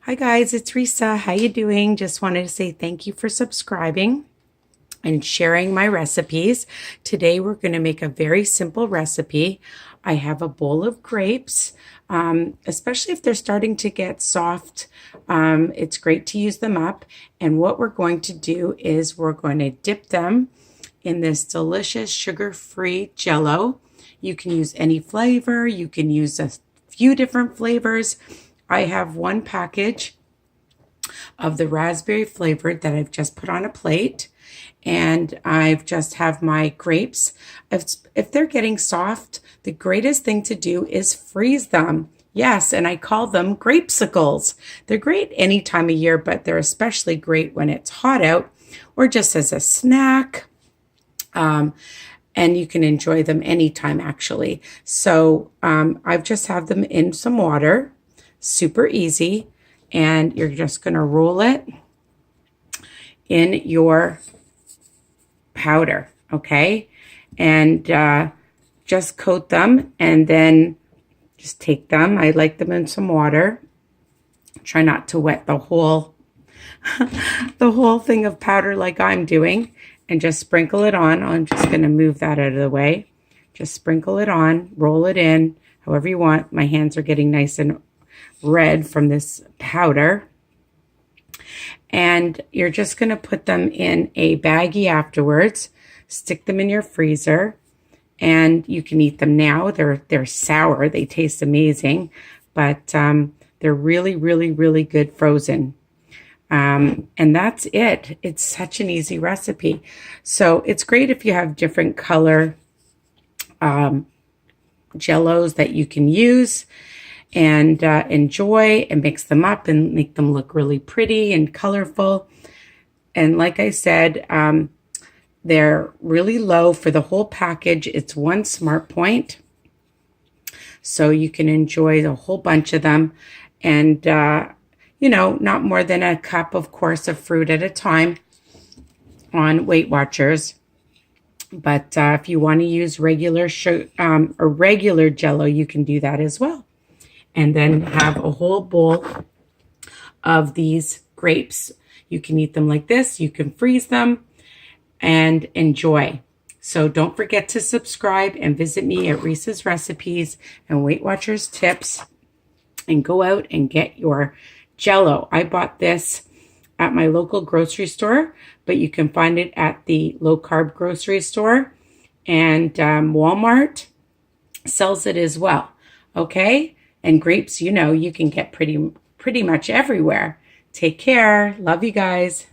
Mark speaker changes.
Speaker 1: Hi guys, it's Risa. How you doing? Just wanted to say thank you for subscribing and sharing my recipes. Today we're going to make a very simple recipe. I have a bowl of grapes, especially if they're starting to get soft. It's great to use them up. And what we're going to do is we're going to dip them in this delicious sugar-free JELLO. You can use any flavor. You can use a few different flavors. I have one package of the raspberry flavored that I've just put on a plate, and I've just have my grapes. If they're getting soft, the greatest thing to do is freeze them. Yes, and I call them Grapecycles. They're great any time of year, but they're especially great when it's hot out or just as a snack. And you can enjoy them anytime actually. So I've just have them in some water. Super easy, and you're just going to roll it in your powder, okay? And just coat them and then just take them. I like them in some water. Try not to wet the whole the whole thing of powder like I'm doing, and just sprinkle it on. I'm just going to move that out of the way. Just sprinkle it on, roll it in however you want. My hands are getting nice and red from this powder, and you're just going to put them in a baggie afterwards. Stick them in your freezer, and you can eat them now. They're sour. They taste amazing, but they're really good frozen. And that's it. It's such an easy recipe. So it's great if you have different color jellos that you can use and enjoy and mix them up and make them look really pretty and colorful. And like I said, they're really low for the whole package. It's 1 Smart Point. So you can enjoy a whole bunch of them. And, you know, not more than a cup, of course, of fruit at a time on Weight Watchers. But if you want to use regular or regular jello, you can do that as well. And then have a whole bowl of these grapes. You can eat them like this. You can freeze them and enjoy. So don't forget to subscribe and visit me at Risa's Recipes and Weight Watchers Tips, and go out and get your jello. I bought this at my local grocery store, but you can find it at the low carb grocery store, and Walmart sells it as well. Okay? And grapes, you know, you can get pretty much everywhere. Take care. Love you guys.